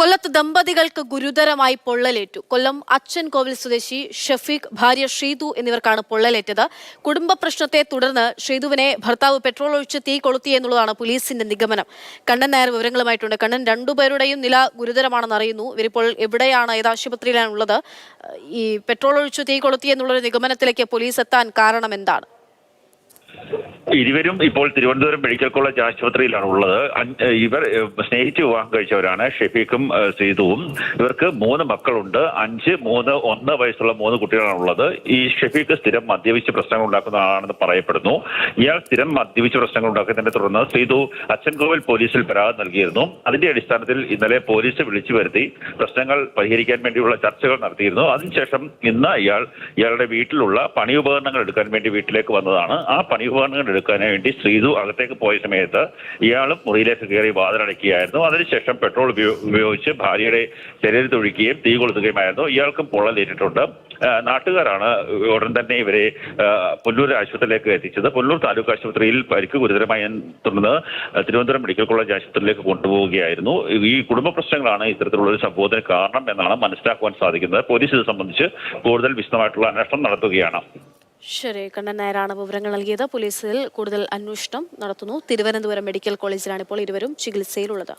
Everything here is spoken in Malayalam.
കൊല്ലത്ത് ദമ്പതികൾക്ക് ഗുരുതരമായി പൊള്ളലേറ്റു. കൊല്ലം അച്ചൻകോവിൽ സ്വദേശി ഷഫീഖ്, ഭാര്യ ഷീതു എന്നിവർക്കാണ് പൊള്ളലേറ്റത്. കുടുംബ പ്രശ്നത്തെ തുടർന്ന് ഷീതുവിനെ ഭർത്താവ് പെട്രോൾ ഒഴിച്ച് തീ കൊളുത്തി എന്നുള്ളതാണ് പോലീസിന്റെ നിഗമനം. കണ്ണൻ നായർ വിവരങ്ങളുമായിട്ടുണ്ട്. കണ്ണൻ, രണ്ടുപേരുടെയും നില ഗുരുതരമാണെന്ന് അറിയുന്നു. ഇവരിപ്പോൾ എവിടെയാണ്, ഏത് ആശുപത്രിയിലാണ് ഉള്ളത്? ഈ പെട്രോൾ ഒഴിച്ച് തീ കൊളുത്തി എന്നുള്ളൊരു നിഗമനത്തിലേക്ക് പോലീസ് എത്താൻ കാരണം എന്താണ്? ഇരുവരും ഇപ്പോൾ തിരുവനന്തപുരം മെഡിക്കൽ കോളേജ് ആശുപത്രിയിലാണ് ഉള്ളത്. ഇവർ സ്നേഹിച്ച് വിവാഹം കഴിച്ചവരാണ്, ഷെഫീഖും സീതുവും. ഇവർക്ക് 3 മക്കളുണ്ട്. 5, 3, 1 വയസ്സുള്ള 3 കുട്ടികളാണ് ഉള്ളത്. ഈ ഷെഫീഖ് സ്ഥിരം മദ്യപിച്ച് പ്രശ്നങ്ങൾ ഉണ്ടാക്കുന്ന ആളാണെന്ന് പറയപ്പെടുന്നു. ഇയാൾ സ്ഥിരം മദ്യപിച്ച് പ്രശ്നങ്ങൾ ഉണ്ടാക്കുന്നതിനെ തുടർന്ന് സീതു അച്ചൻകോവിൽ പോലീസിൽ പരാതി നൽകിയിരുന്നു. അതിന്റെ അടിസ്ഥാനത്തിൽ ഇന്നലെ പോലീസ് വിളിച്ചു വരുത്തി പ്രശ്നങ്ങൾ പരിഹരിക്കാൻ വേണ്ടിയുള്ള ചർച്ചകൾ നടത്തിയിരുന്നു. അതിനുശേഷം ഇന്ന് ഇയാളുടെ വീട്ടിലുള്ള പണി ഉപകരണങ്ങൾ എടുക്കാൻ വേണ്ടി വീട്ടിലേക്ക് വന്നതാണ്. ആ പണി ഉപകരണങ്ങൾ എടുക്കാൻ വേണ്ടി ശ്രീതു അകത്തേക്ക് പോയ സമയത്ത് ഇയാളും മുറിയിലേക്ക് കയറി വാതിലടയ്ക്കുകയായിരുന്നു. അതിനുശേഷം പെട്രോൾ ഉപയോഗിച്ച് ഭാര്യയുടെ ശരീരത്തൊഴിക്കുകയും തീ കൊളുത്തുകയുമായിരുന്നു. ഇയാൾക്കും പൊള്ളലേറ്റിട്ടുണ്ട്. നാട്ടുകാരാണ് ഉടൻ തന്നെ ഇവരെ പുല്ലൂർ ആശുപത്രിയിലേക്ക് എത്തിച്ചത്. പുല്ലൂർ താലൂക്ക് ആശുപത്രിയിൽ പരിക്ക് ഗുരുതരമായി തുടർന്ന് തിരുവനന്തപുരം മെഡിക്കൽ കോളേജ് ആശുപത്രിയിലേക്ക് കൊണ്ടുപോവുകയായിരുന്നു. ഈ കുടുംബ പ്രശ്നങ്ങളാണ് ഇത്തരത്തിലുള്ള ഒരു സംഭവത്തിന് കാരണം എന്നാണ് മനസ്സിലാക്കുവാൻ സാധിക്കുന്നത്. പോലീസ് ഇത് സംബന്ധിച്ച് കൂടുതൽ വിശദമായിട്ടുള്ള അന്വേഷണം നടത്തുകയാണ്. ശരി, കണ്ണൻ നായരാണ് വിവരങ്ങൾ നൽകിയത്. പോലീസിൽ കൂടുതൽ അന്വേഷണം നടത്തുന്നു. തിരുവനന്തപുരം മെഡിക്കൽ കോളേജിലാണ് ഇപ്പോൾ ഇരുവരും ചികിത്സയിലുള്ളത്.